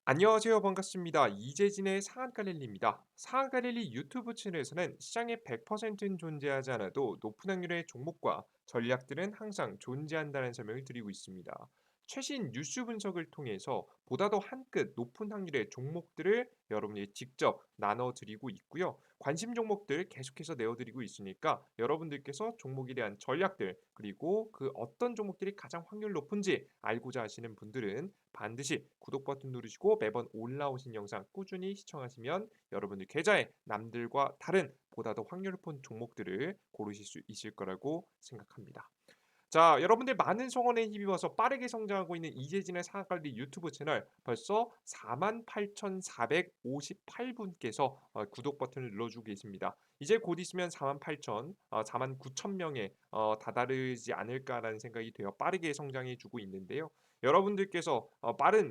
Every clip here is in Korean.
안녕하세요. 반갑습니다. 이재진의 상한가랠리입니다. 상한가랠리 유튜브 채널에서는 시장의 100%는 존재하지 않아도 높은 확률의 종목과 전략들은 항상 존재한다는 설명을 드리고 있습니다. 최신 뉴스 분석을 통해서 보다 더 한 끗 높은 확률의 종목들을 여러분이 직접 나눠드리고 있고요. 관심 종목들 계속해서 내어드리고 있으니까 여러분들께서 종목에 대한 전략들 그리고 그 어떤 종목들이 가장 확률 높은지 알고자 하시는 분들은 반드시 구독 버튼 누르시고 매번 올라오신 영상 꾸준히 시청하시면 여러분들 계좌에 남들과 다른 보다 더 확률 높은 종목들을 고르실 수 있을 거라고 생각합니다. 자, 여러분들 많은 성원에 힘입어서 빠르게 성장하고 있는 이재진의 상한관리 유튜브 채널 벌써 48,458분께서 구독 버튼을 눌러주고 계십니다. 이제 곧 있으면 48,000, 49,000명에 다다르지 않을까라는 생각이 되어 빠르게 성장해주고 있는데요. 여러분들께서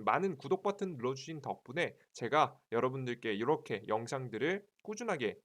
많은 구독 버튼 눌러주신 덕분에 제가 여러분들께 이렇게 영상들을 꾸준하게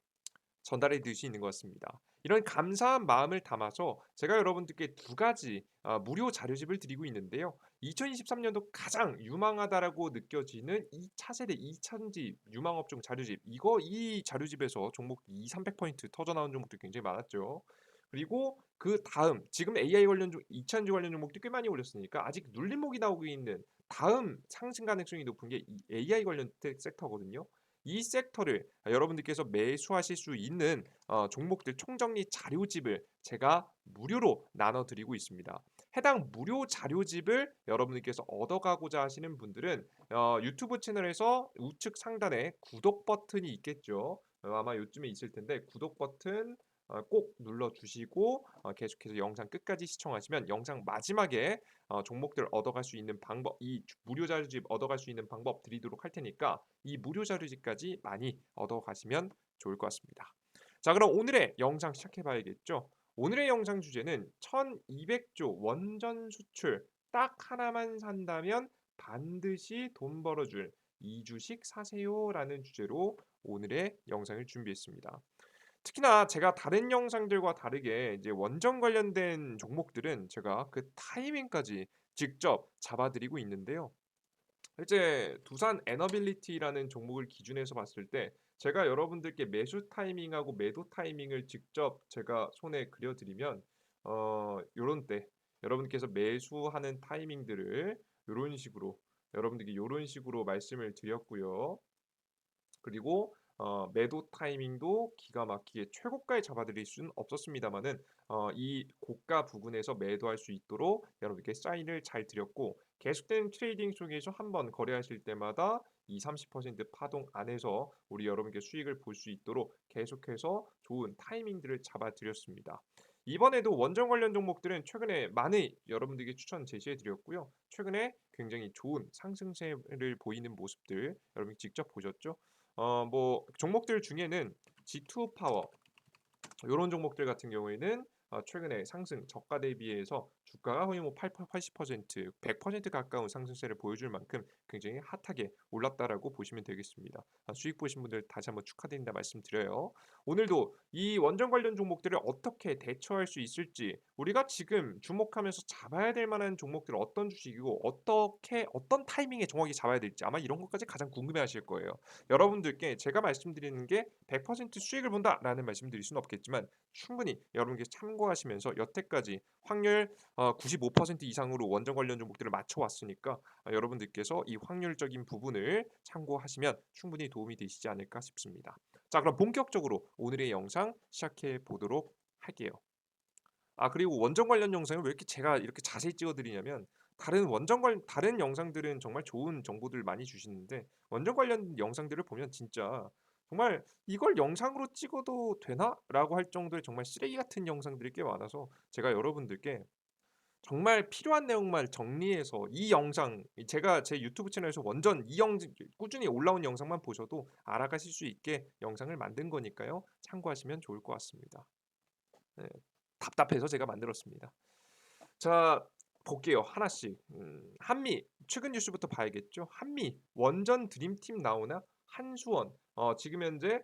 전달해 드릴 수 있는 것 같습니다. 이런 감사한 마음을 담아서 제가 여러분들께 두 가지 무료 자료집을 드리고 있는데요. 2023년도 가장 유망하다라고 느껴지는 이 차세대 2차전지 유망업종 자료집. 이 자료집에서 종목 200~300% 터져 나온 종목도 굉장히 많았죠. 그리고 그다음 지금 AI 관련 2차전지 관련 종목도 꽤 많이 올렸으니까 아직 눌림목이 나오고 있는 다음 상승 가능성이 높은 게 이 AI 관련 섹터거든요. 이 섹터를 여러분들께서 매수하실 수 있는 종목들 총정리 자료집을 제가 무료로 나눠드리고 있습니다. 해당 무료 자료집을 여러분들께서 얻어가고자 하시는 분들은 유튜브 채널에서 우측 상단에 구독 버튼이 있겠죠. 아마 요즘에 있을 텐데 구독 버튼 꼭 눌러주시고 계속해서 영상 끝까지 시청하시면 영상 마지막에 종목들 얻어갈 수 있는 방법, 이 무료 자료집 얻어갈 수 있는 방법 드리도록 할 테니까 이 무료 자료집까지 많이 얻어가시면 좋을 것 같습니다. 자, 그럼 오늘의 영상 시작해 봐야겠죠. 오늘의 영상 주제는 1200조 원전 수출 딱 하나만 산다면 반드시 돈 벌어줄 이 주식 사세요라는 주제로 오늘의 영상을 준비했습니다. 특히나 제가 다른 영상들과 다르게 이제 원전 관련된 종목들은 제가 그 타이밍까지 직접 잡아드리고 있는데요. 이제 두산 에너빌리티라는 종목을 기준해서 봤을 때 제가 여러분들께 매수 타이밍하고 매도 타이밍을 직접 제가 손에 그려 드리면 요런 때 여러분께서 매수하는 타이밍들을 요런 식으로 여러분들께 요런 식으로 말씀을 드렸고요. 그리고 매도 타이밍도 기가 막히게 최고가에 잡아드릴 수는 없었습니다마는 이 고가 부근에서 매도할 수 있도록 여러분께 사인을 잘 드렸고 계속되는 트레이딩 속에서 한번 거래하실 때마다 20~30% 파동 안에서 우리 여러분께 수익을 볼 수 있도록 계속해서 좋은 타이밍들을 잡아드렸습니다. 이번에도 원전 관련 종목들은 최근에 많이 여러분들께 추천 제시해 드렸고요. 최근에 굉장히 좋은 상승세를 보이는 모습들 여러분 직접 보셨죠? 뭐 종목들 중에는 G2 파워 요런 종목들 같은 경우에는 최근에 상승 저가 대비해서 주가가 거의 뭐 80%, 100% 가까운 상승세를 보여줄 만큼 굉장히 핫하게 올랐다라고 보시면 되겠습니다. 수익 보신 분들 다시 한번 축하드린다 말씀드려요. 오늘도 이 원전 관련 종목들을 어떻게 대처할 수 있을지 우리가 지금 주목하면서 잡아야 될 만한 종목들 어떤 주식이고 어떤 타이밍에 정확히 잡아야 될지 아마 이런 것까지 가장 궁금해하실 거예요. 여러분들께 제가 말씀드리는 게 100% 수익을 본다라는 말씀드릴 수는 없겠지만 충분히 여러분께서 참고하시면서 여태까지 확률 95% 이상으로 원전 관련 종목들을 맞춰 왔으니까 여러분들께서 이 확률적인 부분을 참고하시면 충분히 도움이 되시지 않을까 싶습니다. 자, 그럼 본격적으로 오늘의 영상 시작해 보도록 할게요. 그리고 원전 관련 영상을 왜 이렇게 제가 이렇게 자세히 찍어 드리냐면 다른 영상들은 정말 좋은 정보들 많이 주시는데 원전 관련 영상들을 보면 진짜 정말 '이걸 영상으로 찍어도 되나?'라고 할 정도의 정말 쓰레기 같은 영상들이 꽤 많아서 제가 여러분들께 정말 필요한 내용만 정리해서 이 영상 제가 제 유튜브 채널에서 원전 이 영 꾸준히 올라온 영상만 보셔도 알아가실 수 있게 영상을 만든 거니까요. 참고하시면 좋을 것 같습니다. 네. 답답해서 제가 만들었습니다. 자, 볼게요. 하나씩. 한미 최근 뉴스부터 봐야겠죠. 한미 원전 드림팀 나오나? 한수원 지금 현재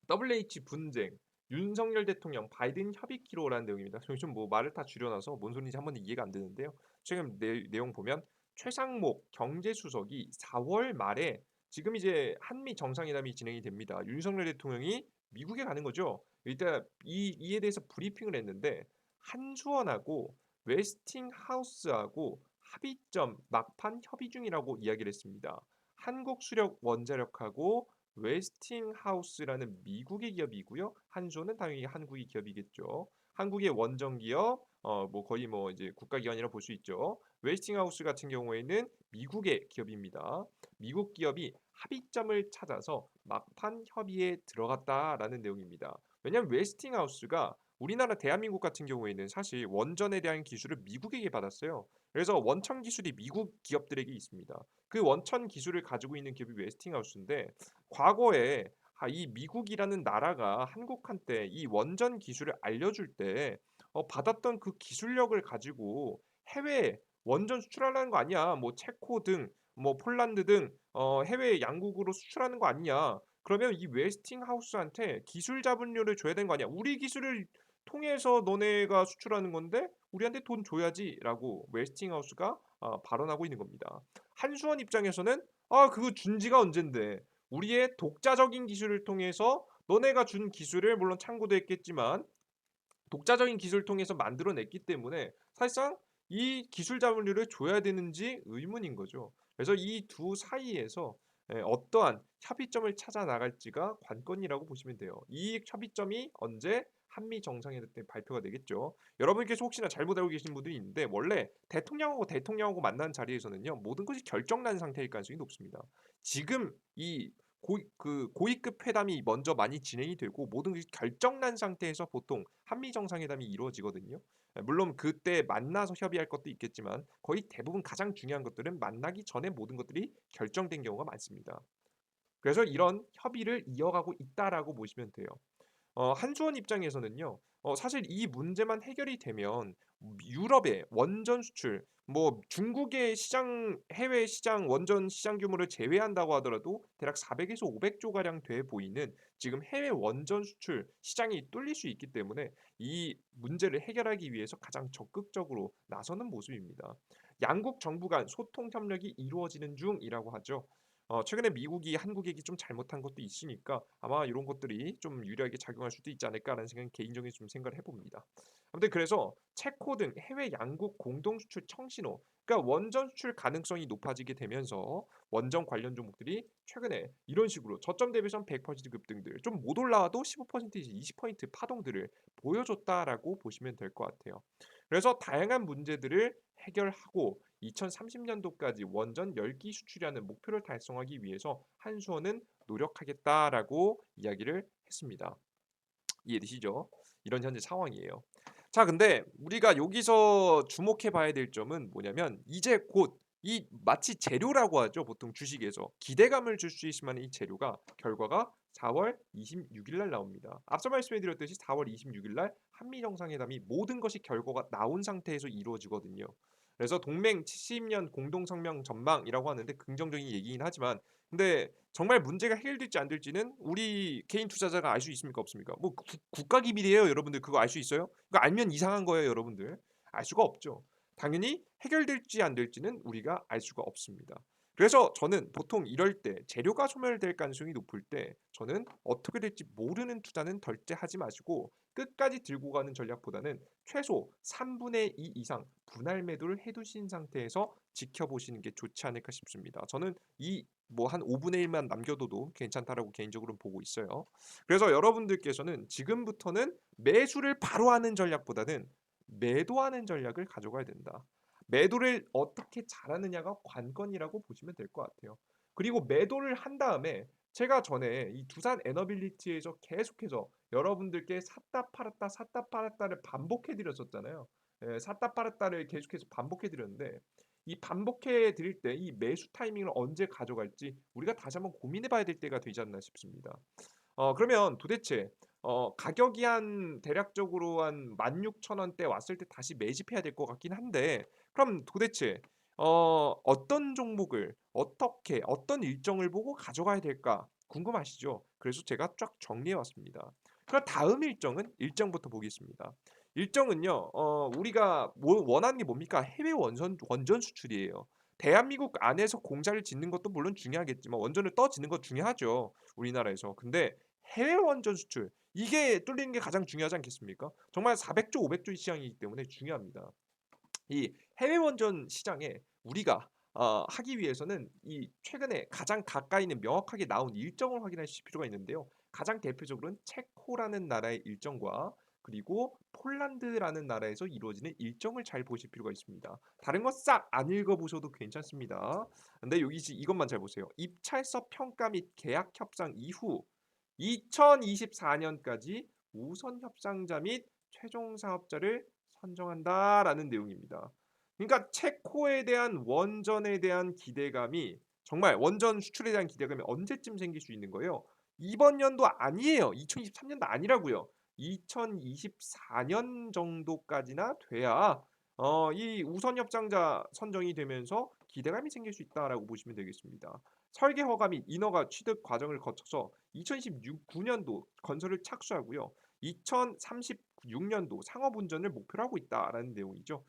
WH 분쟁, 윤석열 대통령 바이든 협의 기로라는 내용입니다. 요즘 뭐 말을 다 줄여놔서 뭔 소리인지 한 번도 이해가 안 되는데요. 최근 내용 보면 최상목 경제수석이 4월 말에 지금 이제 한미 정상회담이 진행이 됩니다. 윤석열 대통령이 미국에 가는 거죠. 일단 이에 대해서 브리핑을 했는데 한수원하고 웨스팅하우스하고 합의점 막판 협의 중이라고 이야기를 했습니다. 한국수력원자력하고 웨스팅하우스라는 미국의 기업이고요. 한수원은 당연히 한국의 기업이겠죠. 한국의 원전 기업, 뭐 거의 뭐 이제 국가기관이라 볼 수 있죠. 웨스팅하우스 같은 경우에는 미국의 기업입니다. 미국 기업이 합의점을 찾아서 막판 협의에 들어갔다라는 내용입니다. 왜냐하면 웨스팅하우스가 우리나라 대한민국 같은 경우에는 사실 원전에 대한 기술을 미국에게 받았어요. 그래서 원천 기술이 미국 기업들에게 있습니다. 그 원천 기술을 가지고 있는 기업이 웨스팅하우스인데 과거에 이 미국이라는 나라가 한국한테 이 원전 기술을 알려줄 때 받았던 그 기술력을 가지고 해외에 원전 수출하려는 거 아니야. 뭐 체코 등, 뭐 폴란드 등 해외 양국으로 수출하는 거 아니냐. 그러면 이 웨스팅하우스한테 기술 자본료를 줘야 되는 거 아니야. 우리 기술을 통해서 너네가 수출하는 건데 우리한테 돈 줘야지라고 웨스팅하우스가 발언하고 있는 겁니다. 한수원 입장에서는 그거 준 지가 언젠데 우리의 독자적인 기술을 통해서 너네가 준 기술을 물론 참고도 했겠지만 독자적인 기술을 통해서 만들어냈기 때문에 사실상 이 기술 자본료를 줘야 되는지 의문인 거죠. 그래서 이 두 사이에서 어떠한 협의점을 찾아 나갈지가 관건이라고 보시면 돼요. 이 협의점이 언제 한미 정상회담 때 발표가 되겠죠. 여러분께서 혹시나 잘못 알고 계신 분들이 있는데 원래 대통령하고 만난 자리에서는요 모든 것이 결정난 상태일 가능성이 높습니다. 지금 이 고위급 회담이 먼저 많이 진행이 되고 모든 것이 결정난 상태에서 보통 한미 정상회담이 이루어지거든요. 물론 그때 만나서 협의할 것도 있겠지만 거의 대부분 가장 중요한 것들은 만나기 전에 모든 것들이 결정된 경우가 많습니다. 그래서 이런 협의를 이어가고 있다라고 보시면 돼요. 한수원 입장에서는요. 사실 이 문제만 해결이 되면 유럽의 원전 수출, 뭐 중국의 시장 해외 시장 원전 시장 규모를 제외한다고 하더라도 대략 400에서 500조 가량 돼 보이는 지금 해외 원전 수출 시장이 뚫릴 수 있기 때문에 이 문제를 해결하기 위해서 가장 적극적으로 나서는 모습입니다. 양국 정부 간 소통 협력이 이루어지는 중이라고 하죠. 최근에 미국이 한국에게 좀 잘못한 것도 있으니까 아마 이런 것들이 좀 유리하게 작용할 수도 있지 않을까라는 생각 개인적인 좀 생각을 해봅니다. 아무튼 그래서 체코 등 해외 양국 공동 수출 청신호, 그러니까 원전 수출 가능성이 높아지게 되면서 원전 관련 종목들이 최근에 이런 식으로 저점 대비선 100% 급등들 좀 못 올라와도 15%에서 20% 파동들을 보여줬다라고 보시면 될 것 같아요. 그래서 다양한 문제들을 해결하고 2030년도까지 원전 10기 수출하는 목표를 달성하기 위해서 한수원은 노력하겠다라고 이야기를 했습니다. 이해되시죠? 이런 현재 상황이에요. 자, 근데 우리가 여기서 주목해 봐야 될 점은 뭐냐면 이제 곧 이 마치 재료라고 하죠. 보통 주식에서 기대감을 줄 수 있을 만한 이 재료가 결과가 4월 26일 날 나옵니다. 앞서 말씀해 드렸듯이 4월 26일 날 한미 정상회담이 모든 것이 결과가 나온 상태에서 이루어지거든요. 그래서 동맹 70년 공동 성명 전망이라고 하는데 긍정적인 얘기긴 하지만 근데 정말 문제가 해결될지 안 될지는 우리 개인 투자자가 알 수 있습니까? 없습니까? 뭐 국가 기밀이에요, 여러분들. 그거 알 수 있어요? 그거 알면 이상한 거예요, 여러분들. 알 수가 없죠. 당연히 해결될지 안 될지는 우리가 알 수가 없습니다. 그래서 저는 보통 이럴 때 재료가 소멸될 가능성이 높을 때 저는 어떻게 될지 모르는 투자는 절대 하지 마시고 끝까지 들고 가는 전략보다는 최소 3분의 2 이상 분할 매도를 해두신 상태에서 지켜보시는 게 좋지 않을까 싶습니다. 저는 이 뭐 한 5분의 1만 남겨둬도 괜찮다라고 개인적으로는 보고 있어요. 그래서 여러분들께서는 지금부터는 매수를 바로 하는 전략보다는 매도하는 전략을 가져가야 된다. 매도를 어떻게 잘하느냐가 관건이라고 보시면 될 것 같아요. 그리고 매도를 한 다음에 제가 전에 이 두산 에너빌리티에서 계속해서 여러분들께 샀다 팔았다 샀다 팔았다를 반복해 드렸었잖아요. 샀다 팔았다를 계속해서 반복해 드렸는데 이 반복해 드릴 때 이 매수 타이밍을 언제 가져갈지 우리가 다시 한번 고민해 봐야 될 때가 되지 않나 싶습니다. 그러면 도대체 가격이 한 대략적으로 한 16,000원대 왔을 때 다시 매집해야 될 것 같긴 한데 그럼 도대체 어떤 종목을 어떻게 어떤 일정을 보고 가져가야 될까 궁금하시죠? 그래서 제가 쫙 정리해 왔습니다. 그럼 다음 일정부터 보겠습니다. 일정은요. 우리가 원하는 게 뭡니까? 해외 원전 수출이에요. 대한민국 안에서 공장을 짓는 것도 물론 중요하겠지만 원전을 떠 짓는 거 중요하죠, 우리나라에서. 근데 해외 원전 수출 이게 뚫리는 게 가장 중요하지 않겠습니까? 정말 400조, 500조의 시장이기 때문에 중요합니다. 이 해외 원전 시장에 우리가 하기 위해서는 이 최근에 가장 가까이 있는 명확하게 나온 일정을 확인하실 필요가 있는데요. 가장 대표적으로는 체코라는 나라의 일정과 그리고 폴란드라는 나라에서 이루어지는 일정을 잘 보실 필요가 있습니다. 다른 거 싹 안 읽어 보셔도 괜찮습니다. 근데 여기 이것만 잘 보세요. 입찰서 평가 및 계약 협상 이후 2024년까지 우선 협상자 및 최종 사업자를 선정한다라는 내용입니다. 그러니까 체코에 대한 원전에 대한 기대감이 정말 원전 수출에 대한 기대감이 언제쯤 생길 수 있는 거예요? 이번 연도 아니에요. 2023년도 아니라고요. 2024년 정도까지나 돼야 이 우선 협상자 선정이 되면서 기대감이 생길 수 있다라고 보시면 되겠습니다. 설계 허가 및 인허가 취득 과정을 거쳐서 2029년도 건설을 착수하고요. 2036년도 상업 운전을 목표로 하고 있다라는 내용이죠.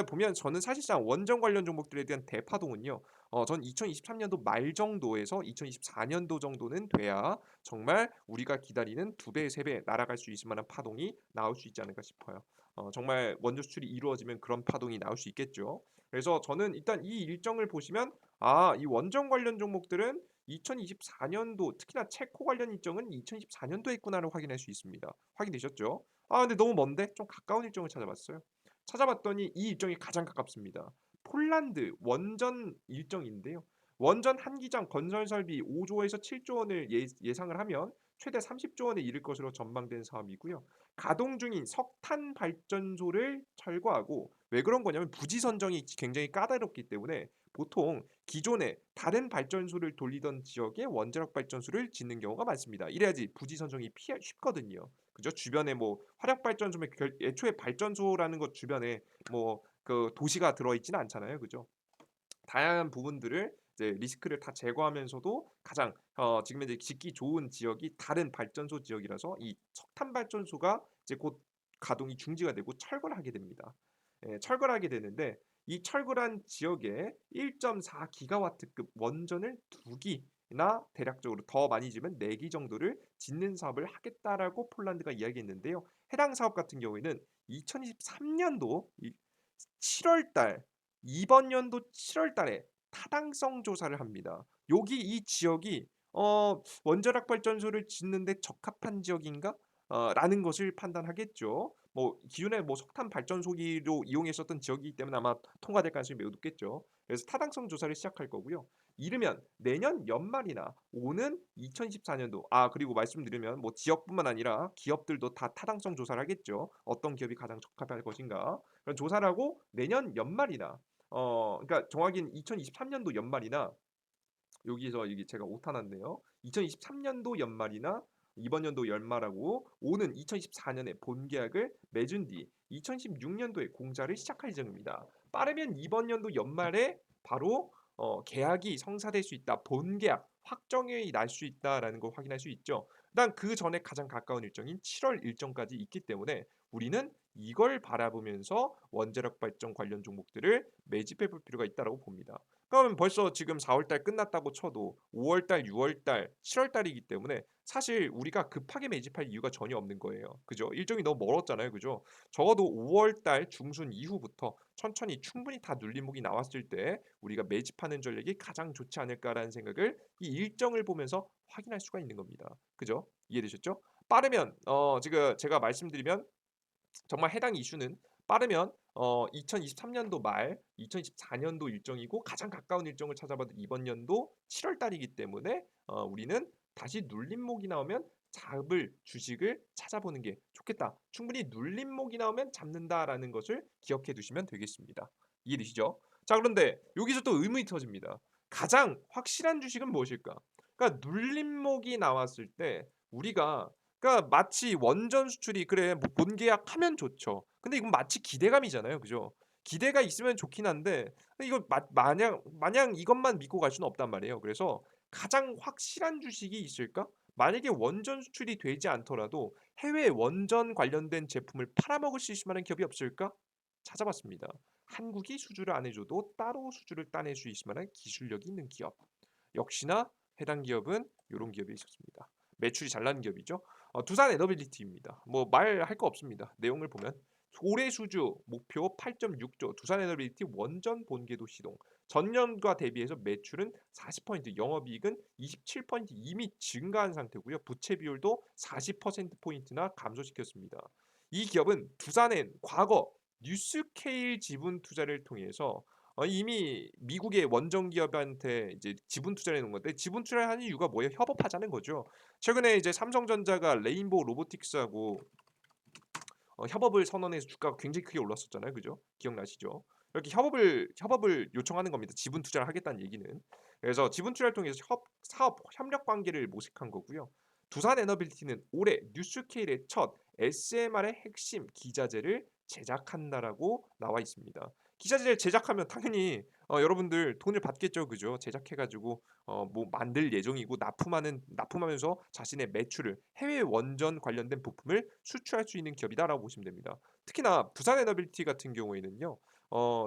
보면 저는 사실상 원전 관련 종목들에 대한 대파동은요. 전 2023년도 말 정도에서 2024년도 정도는 돼야 정말 우리가 기다리는 2배, 3배 날아갈 수 있을 만한 파동이 나올 수 있지 않을까 싶어요. 정말 원전 수출이 이루어지면 그런 파동이 나올 수 있겠죠. 그래서 저는 일단 이 일정을 보시면 이 원전 관련 종목들은 2024년도 특히나 체코 관련 일정은 2024년도에 있구나를 확인할 수 있습니다. 확인되셨죠? 근데 너무 먼데 좀 가까운 일정을 찾아봤어요. 찾아봤더니 이 일정이 가장 가깝습니다. 폴란드 원전 일정인데요. 원전 한 기장 건설 설비 5조에서 7조 원을 예상을 하면 최대 30조 원에 이를 것으로 전망된 사업이고요. 가동 중인 석탄 발전소를 철거하고 왜 그런 거냐면 부지 선정이 굉장히 까다롭기 때문에 보통 기존에 다른 발전소를 돌리던 지역에 원자력 발전소를 짓는 경우가 많습니다. 이래야지 부지 선정이 피하 쉽거든요. 그죠? 주변에 뭐 화력 발전소면 애초에 발전소라는 것 주변에 뭐 그 도시가 들어 있지는 않잖아요. 그죠? 다양한 부분들을 이제 리스크를 다 제거하면서도 가장 지금 이제 짓기 좋은 지역이 다른 발전소 지역이라서 이 석탄 발전소가 이제 곧 가동이 중지가 되고 철거를 하게 됩니다. 예, 철거를 하게 되는데 이 철거한 지역에 1.4 기가와트급 원전을 2기나 대략적으로 더 많이 지으면 4기 정도를 짓는 사업을 하겠다라고 폴란드가 이야기했는데요. 해당 사업 같은 경우에는 2023년도 7월 달 이번 연도 7월 달에 타당성 조사를 합니다. 여기 이 지역이 원자력 발전소를 짓는데 적합한 지역인가? 라는 것을 판단하겠죠. 뭐 기존에 뭐 석탄 발전소기로 이용했었던 지역이기 때문에 아마 통과될 가능성이 매우 높겠죠. 그래서 타당성 조사를 시작할 거고요. 이르면 내년 연말이나 오는 2024년도 그리고 말씀드리면 뭐 지역뿐만 아니라 기업들도 다 타당성 조사를 하겠죠. 어떤 기업이 가장 적합할 것인가. 그런 조사를 하고 내년 연말이나 그러니까 정확히는 2023년도 연말이나 여기서 이게 제가 오타났네요. 2023년도 연말이나 이번 연도 연말하고 오는 2024년에 본계약을 맺은 뒤 2016년도에 공사를 시작할 예정입니다. 빠르면 이번 연도 연말에 바로 계약이 성사될 수 있다. 본계약 확정이 날 수 있다라는 걸 확인할 수 있죠. 일단 그 전에 가장 가까운 일정인 7월 일정까지 있기 때문에 우리는 이걸 바라보면서 원자력 발전 관련 종목들을 매집해 볼 필요가 있다고 봅니다. 그러면 벌써 지금 4월 달 끝났다고 쳐도 5월 달, 6월 달, 7월 달이기 때문에 사실 우리가 급하게 매집할 이유가 전혀 없는 거예요. 그죠? 일정이 너무 멀었잖아요. 그죠? 적어도 5월 달 중순 이후부터 천천히 충분히 다 눌림목이 나왔을 때 우리가 매집하는 전략이 가장 좋지 않을까라는 생각을 이 일정을 보면서 확인할 수가 있는 겁니다. 그죠? 이해되셨죠? 빠르면 지금 제가 말씀드리면 정말 해당 이슈는 빠르면 2023년도 말 2024년도 일정이고 가장 가까운 일정을 찾아봐도 이번 연도 7월 달이기 때문에 우리는 다시 눌림목이 나오면 잡을 주식을 찾아보는 게 좋겠다. 충분히 눌림목이 나오면 잡는다라는 것을 기억해 두시면 되겠습니다. 이해되시죠? 자, 그런데 여기서 또 의문이 터집니다. 가장 확실한 주식은 무엇일까? 그러니까 눌림목이 나왔을 때 우리가 그러니까 마치 원전 수출이 그래 뭐 본계약하면 좋죠. 근데 이건 마치 기대감이잖아요. 그죠? 기대가 있으면 좋긴 한데 이거 마냥 이것만 믿고 갈 수는 없단 말이에요. 그래서 가장 확실한 주식이 있을까? 만약에 원전 수출이 되지 않더라도 해외 원전 관련된 제품을 팔아먹을 수 있을 만한 기업이 없을까? 찾아봤습니다. 한국이 수주를 안 해줘도 따로 수주를 따낼 수 있을 만한 기술력이 있는 기업. 역시나 해당 기업은 이런 기업이 있었습니다. 매출이 잘 나는 기업이죠. 두산 에너빌리티입니다. 뭐 말할 거 없습니다. 내용을 보면 올해 수주 목표 8.6조, 두산 에너빌리티 원전 본궤도 시동. 전년과 대비해서 매출은 40%, 영업이익은 27% 이미 증가한 상태고요. 부채 비율도 40%포인트나 감소시켰습니다. 이 기업은 두산엔 과거 뉴스케일 지분 투자를 통해서 이미 미국의 원전 기업한테 이제 지분 투자를 해 놓은 건데, 지분 투자를 하는 이유가 뭐예요? 협업하자는 거죠. 최근에 이제 삼성전자가 레인보우 로보틱스하고 협업을 선언해서 주가가 굉장히 크게 올랐었잖아요. 그죠? 기억나시죠? 이렇게 협업을 요청하는 겁니다. 지분 투자를 하겠다는 얘기는. 그래서 지분 투자를 통해서 사업 협력 관계를 모색한 거고요. 두산 에너빌리티는 올해 뉴스케일의 첫 SMR의 핵심 기자재를 제작한다라고 나와 있습니다. 기자재를 제작하면 당연히 여러분들 돈을 받겠죠. 그죠? 제작해 가지고 뭐 만들 예정이고 납품하면서 자신의 매출을 해외 원전 관련된 부품을 수출할 수 있는 기업이다라고 보시면 됩니다. 특히나 두산 에너빌티 같은 경우에는요.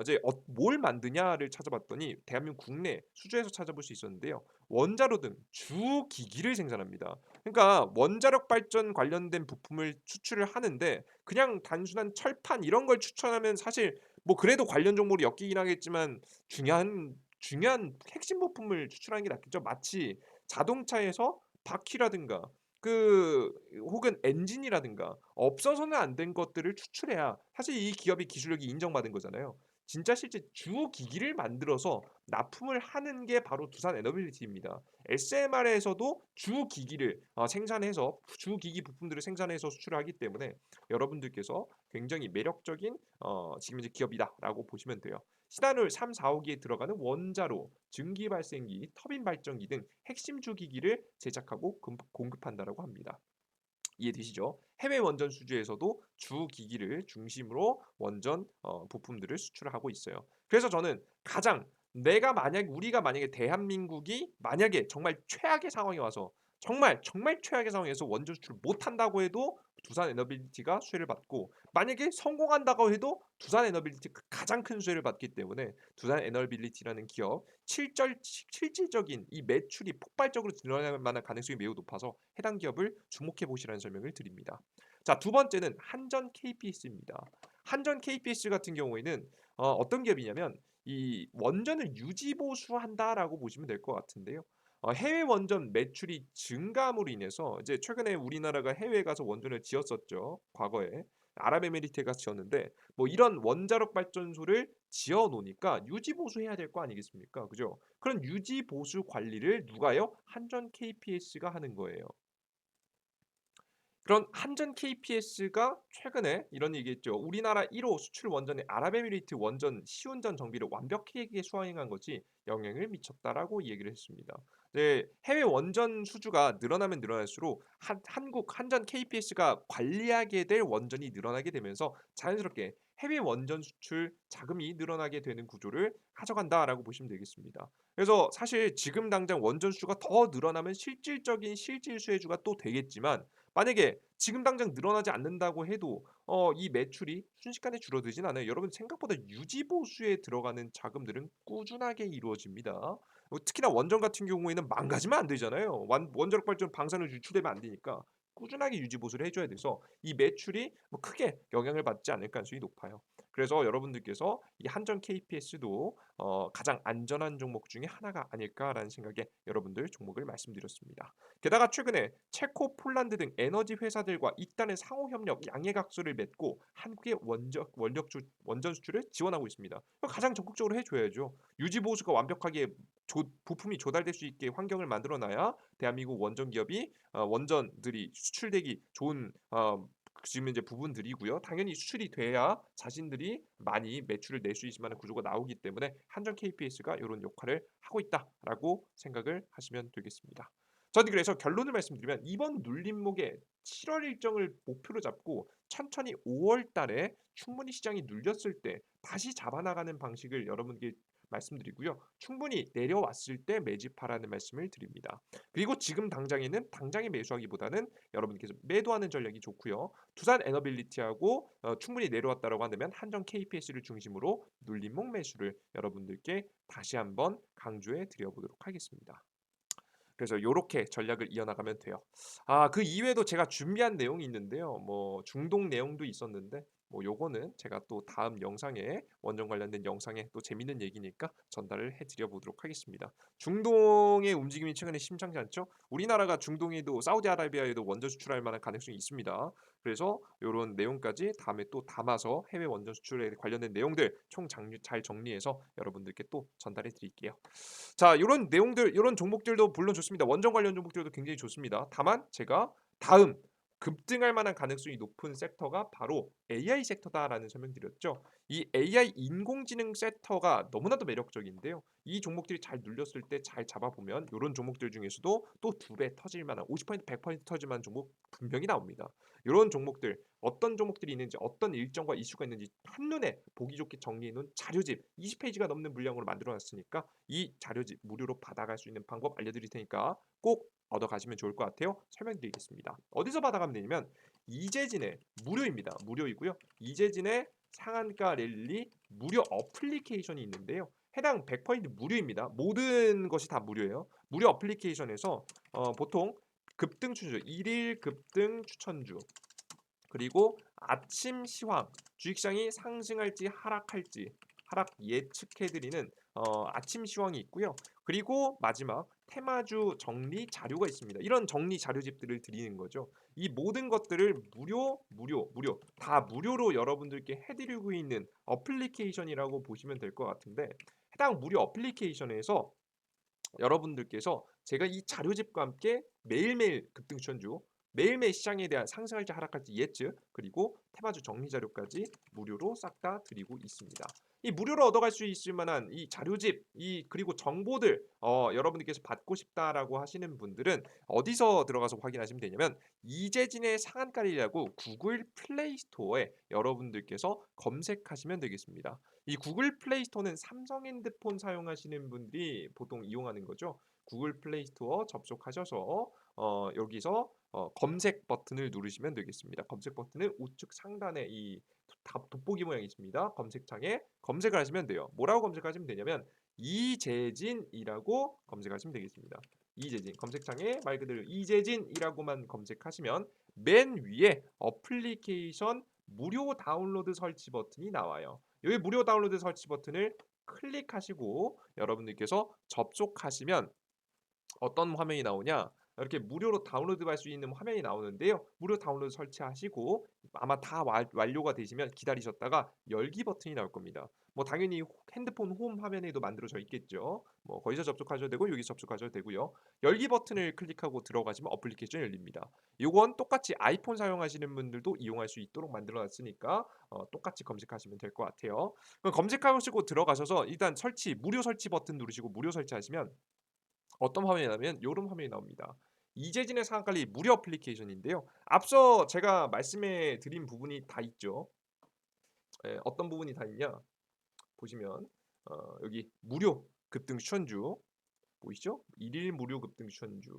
이제 뭘 만드냐를 찾아봤더니 대한민국 국내 수주에서 찾아볼 수 있었는데요. 원자로 등 주기기를 생산합니다. 그러니까 원자력 발전 관련된 부품을 수출을 하는데, 그냥 단순한 철판 이런 걸 추천하면 사실 뭐 그래도 관련 종목으로 엮이긴 하겠지만 중요한 핵심 부품을 추출하는 게 낫겠죠. 마치 자동차에서 바퀴라든가 그 혹은 엔진이라든가 없어서는 안 된 것들을 추출해야 사실 이 기업의 기술력이 인정받은 거잖아요. 진짜 실제 주 기기를 만들어서 납품을 하는 게 바로 두산 에너빌리티입니다. SMR에서도 주 기기를 생산해서 주 기기 부품들을 생산해서 수출을 하기 때문에 여러분들께서 굉장히 매력적인 지금 이제 기업이다라고 보시면 돼요. 신한울 3, 4호기에 들어가는 원자로, 증기 발생기, 터빈 발전기 등 핵심 주기기를 제작하고 공급한다라고 합니다. 이해되시죠? 해외 원전 수주에서도 주 기기를 중심으로 원전 부품들을 수출하고 있어요. 그래서 저는 가장 우리가 만약에 대한민국이 만약에 정말 최악의 상황에 와서 정말 최악의 상황에서 원전 수출을 못 한다고 해도 두산 에너빌리티가 수혜를 받고, 만약에 성공한다고 해도 두산 에너빌리티가 가장 큰 수혜를 받기 때문에 두산 에너빌리티라는 기업 실질적인 이 매출이 폭발적으로 늘어날 만한 가능성이 매우 높아서 해당 기업을 주목해 보시라는 설명을 드립니다. 자, 두 번째는 한전 KPS입니다. 한전 KPS 같은 경우에는 어떤 기업이냐면 이 원전을 유지 보수한다라고 보시면 될 것 같은데요. 해외 원전 매출이 증가함으로 인해서 이제 최근에 우리나라가 해외에 가서 원전을 지었었죠. 과거에 아랍에미리트에 가서 지었는데, 뭐 이런 원자력 발전소를 지어 놓으니까 유지 보수해야 될 거 아니겠습니까? 그죠? 그런 유지 보수 관리를 누가요? 한전 KPS가 하는 거예요. 그런 한전 KPS가 최근에 이런 얘기했죠. 우리나라 1호 수출 원전의 아랍에미리트 원전 시운전 정비를 완벽하게 수행한 것이 영향을 미쳤다라고 얘기를 했습니다. 네, 해외 원전 수주가 늘어나면 늘어날수록 한국 한전 KPS가 관리하게 될 원전이 늘어나게 되면서 자연스럽게 해외 원전 수출 자금이 늘어나게 되는 구조를 가져간다라고 보시면 되겠습니다. 그래서 사실 지금 당장 원전 수주가 더 늘어나면 실질적인 실질 수혜주가 또 되겠지만, 만약에 지금 당장 늘어나지 않는다고 해도 이 매출이 순식간에 줄어들진 않아요. 여러분 생각보다 유지 보수에 들어가는 자금들은 꾸준하게 이루어집니다. 특히나 원전 같은 경우에는 망가지면 안 되잖아요. 원자력 발전 방사능 유출되면 안 되니까 꾸준하게 유지 보수를 해줘야 돼서 이 매출이 뭐 크게 영향을 받지 않을 가능성이 높아요. 그래서 여러분들께서 이 한전 KPS도 가장 안전한 종목 중에 하나가 아닐까라는 생각에 여러분들 종목을 말씀드렸습니다. 게다가 최근에 체코, 폴란드 등 에너지 회사들과 잇따른 상호 협력 양해각서를 맺고 한국의 원전 수출을 지원하고 있습니다. 가장 적극적으로 해줘야죠. 유지 보수가 완벽하게 부품이 조달될 수 있게 환경을 만들어놔야 대한민국 원전 기업이 원전들이 수출되기 좋은 지금 이제 부분들이고요. 당연히 수출이 돼야 자신들이 많이 매출을 낼 수 있을 만한 구조가 나오기 때문에 한전 KPS가 이런 역할을 하고 있다라고 생각을 하시면 되겠습니다. 저는 그래서 결론을 말씀드리면 이번 눌림목의 7월 일정을 목표로 잡고 천천히 5월 달에 충분히 시장이 눌렸을 때 다시 잡아나가는 방식을 여러분께 말씀드리고요. 충분히 내려왔을 때 매집하라는 말씀을 드립니다. 그리고 지금 당장에는 당장에 매수하기보다는 여러분께서 매도하는 전략이 좋고요. 두산 에너빌리티하고 충분히 내려왔다라고 한다면 한정 KPS를 중심으로 눌림목 매수를 여러분들께 다시 한번 강조해 드려보도록 하겠습니다. 그래서 요렇게 전략을 이어나가면 돼요. 그 이외에도 제가 준비한 내용이 있는데요. 뭐 중동 내용도 있었는데 뭐 요거는 제가 또 다음 영상에 원전 관련된 영상에 또 재밌는 얘기니까 전달을 해 드려 보도록 하겠습니다. 중동의 움직임이 최근에 심상치 않죠? 우리나라가 중동에도 사우디아라비아에도 원전 수출할 만한 가능성이 있습니다. 그래서 요런 내용까지 다음에 또 담아서 해외 원전 수출에 관련된 내용들 총 장류 잘 정리해서 여러분들께 또 전달해 드릴게요. 자, 요런 내용들, 요런 종목들도 물론 좋습니다. 원전 관련 종목들도 굉장히 좋습니다. 다만 제가 다음 급등할 만한 가능성이 높은 섹터가 바로 AI 섹터다라는 설명드렸죠. 이 AI 인공지능 섹터가 너무나도 매력적인데요. 이 종목들이 잘 눌렸을 때 잘 잡아보면 이런 종목들 중에서도 또 두 배 터질 만한 50% 100% 터질 만한 종목 분명히 나옵니다. 이런 종목들 어떤 종목들이 있는지 어떤 일정과 이슈가 있는지 한눈에 보기 좋게 정리해 놓은 자료집 20페이지가 넘는 분량으로 만들어 놨으니까 이 자료집 무료로 받아갈 수 있는 방법 알려드릴 테니까 꼭 얻어가시면 좋을 것 같아요. 설명드리겠습니다. 어디서 받아가면 되냐면 이재진의 무료입니다. 무료이고요. 이재진의 상한가 랠리 무료 어플리케이션이 있는데요. 해당 100% 무료입니다. 모든 것이 다 무료예요. 무료 어플리케이션에서 보통 급등 추천주, 일일 급등 추천주, 그리고 아침 시황, 주식시장이 상승할지 하락할지 하락 예측해드리는 아침 시황이 있고요. 그리고 마지막 테마주 정리 자료가 있습니다. 이런 정리 자료집들을 드리는 거죠. 이 모든 것들을 무료 다 무료로 여러분들께 해드리고 있는 어플리케이션이라고 보시면 될 것 같은데 해당 무료 어플리케이션에서 여러분들께서 제가 이 자료집과 함께 매일매일 급등 추천주, 매일매일 시장에 대한 상승할지 하락할지 예측, 그리고 테마주 정리 자료까지 무료로 싹 다 드리고 있습니다. 이 무료로 얻어갈 수 있을 만한 이 자료집, 이 그리고 정보들 여러분들께서 받고 싶다라고 하시는 분들은 어디서 들어가서 확인하시면 되냐면 이재진의 상한가리라고 구글 플레이 스토어에 여러분들께서 검색하시면 되겠습니다. 이 구글 플레이 스토어는 삼성 핸드폰 사용하시는 분들이 보통 이용하는 거죠. 구글 플레이 스토어 접속하셔서 여기서 검색 버튼을 누르시면 되겠습니다. 검색 버튼은 우측 상단에 이 돋보기 모양이 있습니다. 검색창에 검색을 하시면 돼요. 뭐라고 검색하시면 되냐면 이재진이라고 검색하시면 되겠습니다. 이재진 검색창에 말 그대로 이재진이라고만 검색하시면 맨 위에 어플리케이션 무료 다운로드 설치 버튼이 나와요. 여기 무료 다운로드 설치 버튼을 클릭하시고 여러분들께서 접속하시면 어떤 화면이 나오냐? 이렇게 무료로 다운로드할 수 있는 화면이 나오는데요. 무료 다운로드 설치하시고 아마 다 완료가 되시면 기다리셨다가 열기 버튼이 나올 겁니다. 뭐 당연히 핸드폰 홈 화면에도 만들어져 있겠죠. 뭐 거기서 접속하셔도 되고 여기서 접속하셔도 되고요. 열기 버튼을 클릭하고 들어가시면 어플리케이션이 열립니다. 이건 똑같이 아이폰 사용하시는 분들도 이용할 수 있도록 만들어 놨으니까 똑같이 검색하시면 될 것 같아요. 그럼 검색하시고 들어가셔서 일단 설치 무료 설치 버튼 누르시고 무료 설치하시면 어떤 화면이 나면 요런 화면이 나옵니다. 이재진의 상한관리 무료 어플리케이션인데요. 앞서 제가 말씀해 드린 부분이 다 있죠. 어떤 부분이 다 있냐? 보시면 여기 무료 급등 추천주 보이시죠? 일일 무료 급등 추천주.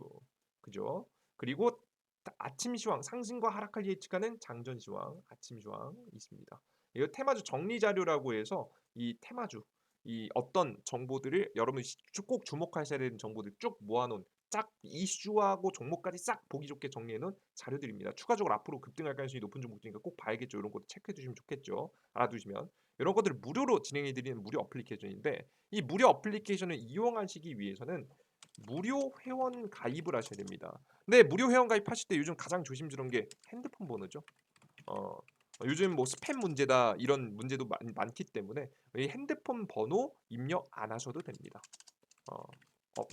그죠? 그리고 아침 시황 상승과 하락을 예측하는 장전 시황, 아침 시황 있습니다. 이거 테마주 정리 자료라고 해서 이 테마주 이 어떤 정보들을 여러분이 꼭 주목하셔야 되는 정보들 쭉 모아놓은 쫙 이슈하고 종목까지 싹 보기 좋게 정리해놓은 자료들입니다. 추가적으로 앞으로 급등할 가능성이 높은 종목들이니까 꼭 봐야겠죠. 이런 것도 체크해 두시면 좋겠죠. 알아두시면 이런 것들을 무료로 진행해드리는 무료 어플리케이션인데 이 무료 어플리케이션을 이용하시기 위해서는 무료 회원 가입을 하셔야 됩니다. 근데 무료 회원 가입하실 때 요즘 가장 조심스러운 게 핸드폰 번호죠. 어, 요즘 뭐 스팸 문제다 이런 문제도 많기 때문에 이 핸드폰 번호 입력 안 하셔도 됩니다. 어,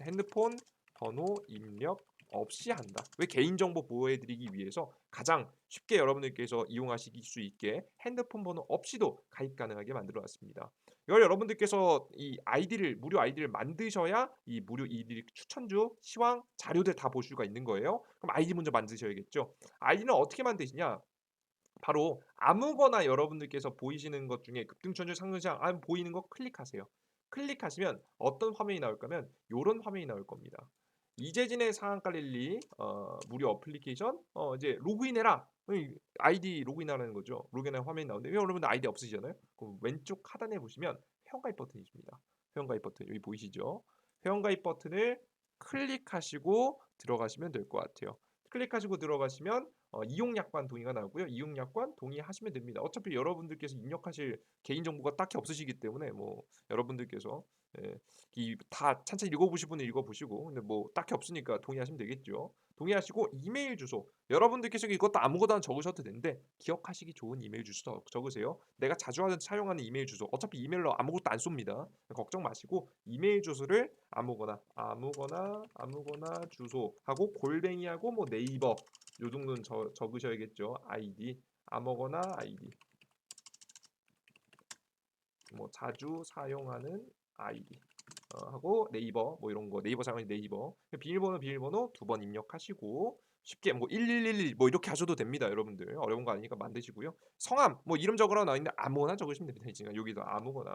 핸드폰 번호 입력 없이 한다. 왜 개인정보 보호해드리기 위해서 가장 쉽게 여러분들께서 이용하실 수 있게 핸드폰 번호 없이도 가입 가능하게 만들어놨습니다. 이걸 여러분들께서 이 아이디를 무료 아이디를 만드셔야 이 무료 이들 추천주, 시황, 자료들 다 볼 수가 있는 거예요. 그럼 아이디 먼저 만드셔야겠죠. 아이디는 어떻게 만드시냐? 바로 아무거나 여러분들께서 보이시는 것 중에 급등천주 상승장 보이는 거 클릭하세요. 클릭하시면 어떤 화면이 나올 거면 요런 화면이 나올 겁니다. 이재진의 상한가 랠리 무료 어플리케이션 이제 로그인해라. 아이디 로그인하라는 거죠. 로그인하는 화면이 나오는데 여러분들 아이디 없으시잖아요. 그럼 왼쪽 하단에 보시면 회원가입 버튼이 있습니다. 회원가입 버튼 여기 보이시죠? 회원가입 버튼을 클릭하시고 들어가시면 될 것 같아요. 클릭하시고 들어가시면 이용약관 동의가 나오고요. 이용약관 동의하시면 됩니다. 어차피 여러분들께서 입력하실 개인정보가 딱히 없으시기 때문에 뭐 여러분들께서 예, 다 찬찬히 읽어보실 분은 읽어보시고 근데 뭐 딱히 없으니까 동의하시면 되겠죠. 동의하시고 이메일 주소 여러분들께서 이것도 아무거나 적으셔도 되는데 기억하시기 좋은 이메일 주소 적으세요. 내가 자주 사용하는 이메일 주소 어차피 이메일로 아무것도 안 쏩니다. 걱정 마시고 이메일 주소를 아무거나 주소하고 골뱅이하고 뭐 네이버 요 정도는 적으셔야겠죠. 아이디 아무거나 아이디 뭐 자주 사용하는 아이디 하고 네이버 뭐 이런 거 네이버 사용하는 네이버 비밀번호 두 번 입력하시고 쉽게 뭐 1111 뭐 이렇게 하셔도 됩니다. 여러분들 어려운 거 아니니까 만드시고요. 성함 뭐 이름 적으라고 나와 있는데 아무거나 적으시면 됩니다. 지금 여기도 아무거나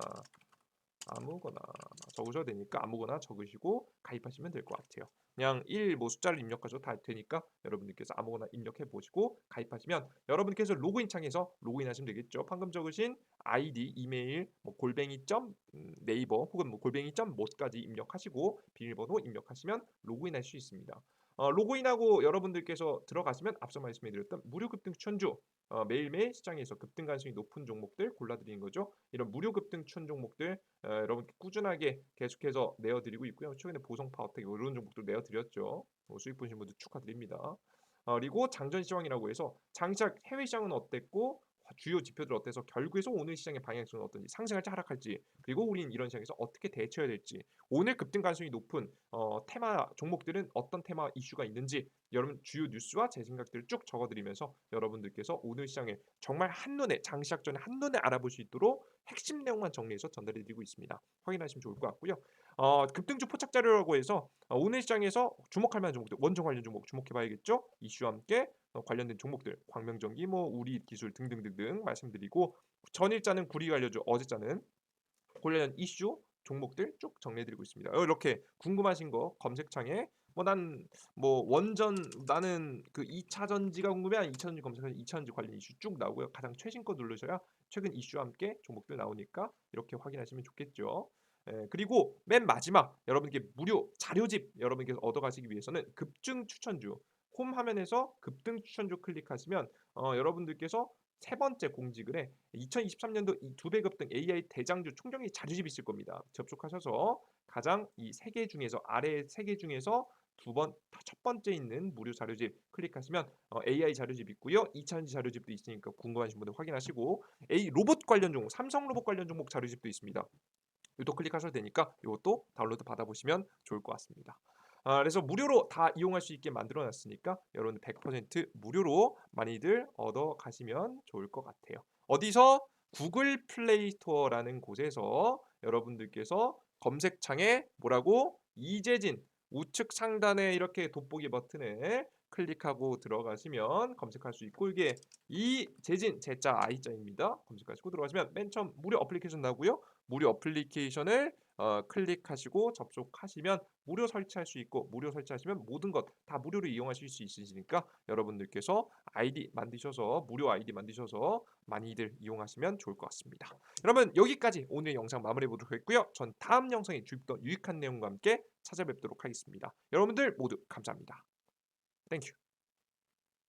적으셔도 되니까 아무거나 적으시고 가입하시면 될 것 같아요. 그냥 1 뭐 숫자를 입력하셔도 다 되니까 여러분들께서 아무거나 입력해 보시고 가입하시면 여러분께서 로그인 창에서 로그인하시면 되겠죠. 방금 적으신 아이디, 이메일, 뭐 골뱅이 점 네이버 혹은 뭐 골뱅이 점 뭐까지 입력하시고 비밀번호 입력하시면 로그인할 수 있습니다. 로그인하고 여러분들께서 들어가시면 앞서 말씀해드렸던 무료 급등 추천주 매일매일 시장에서 급등 가능성이 높은 종목들 골라드리는 거죠. 이런 무료 급등 추천 종목들 여러분께 꾸준하게 계속해서 내어드리고 있고요. 최근에 보성파 어택 이런 종목도 내어드렸죠. 수익 보신 분들 축하드립니다. 그리고 장전 시황이라고 해서 장시작 해외 시장은 어땠고 주요 지표들 어때서 결국에서 오늘 시장의 방향성은 어떤지 상승할지 하락할지 그리고 우리는 이런 시장에서 어떻게 대처해야 될지 오늘 급등 가능성이 높은 테마 종목들은 어떤 테마 이슈가 있는지 여러분 주요 뉴스와 제 생각들을 쭉 적어드리면서 여러분들께서 오늘 시장에 정말 한눈에 장시작 전에 한눈에 알아볼 수 있도록 핵심 내용만 정리해서 전달해드리고 있습니다. 확인하시면 좋을 것 같고요. 급등주 포착 자료라고 해서 오늘 시장에서 주목할 만한 종목들 원전 관련 종목 주목해봐야겠죠. 이슈와 함께 관련된 종목들 광명전기 뭐 우리기술 등등등등 말씀드리고 전일자는 구리 관련주 어제자는 관련 이슈 종목들 쭉 정리해드리고 있습니다. 이렇게 궁금하신 거 검색창에 뭐 원전 나는 그 2차 전지가 궁금해 2차 전지 검색하면 2차 전지 관련 이슈 쭉 나오고요. 가장 최신 거 누르셔야 최근 이슈와 함께 종목들 나오니까 이렇게 확인하시면 좋겠죠. 그리고 맨 마지막 여러분께 무료 자료집 여러분께서 얻어가시기 위해서는 급등 추천주 홈 화면에서 급등 추천주 클릭하시면 여러분들께서 세 번째 공지글에 2023년도 이 두 배 급등 AI 대장주 총정리 자료집이 있을 겁니다. 접속하셔서 가장 이 세 개 중에서 아래 세 개 중에서 첫 번째 있는 무료 자료집 클릭하시면 AI 자료집 있고요. 2차전지 자료집도 있으니까 궁금하신 분들 확인하시고 A 로봇 관련 종목, 삼성 로봇 관련 종목 자료집도 있습니다. 이것도 클릭하셔도 되니까 이것도 다운로드 받아보시면 좋을 것 같습니다. 그래서 무료로 다 이용할 수 있게 만들어 놨으니까 여러분 100% 무료로 많이들 얻어 가시면 좋을 것 같아요. 어디서? 구글 플레이 스토어라는 곳에서 여러분들께서 검색창에 뭐라고? 이재진 우측 상단에 이렇게 돋보기 버튼에 클릭하고 들어가시면 검색할 수 있고 이게 이재진 제자 I자입니다. 검색하시고 들어가시면 맨 처음 무료 어플리케이션 나오고요. 무료 어플리케이션을 클릭하시고 접속하시면 무료 설치할 수 있고 무료 설치하시면 모든 것 다 무료로 이용하실 수 있으시니까 여러분들께서 아이디 만드셔서 무료 아이디 만드셔서 많이들 이용하시면 좋을 것 같습니다. 여러분 여기까지 오늘 영상 마무리해 보도록 하겠고요. 전 다음 영상에 더 유익한 내용과 함께 찾아뵙도록 하겠습니다. 여러분들 모두 감사합니다. 땡큐.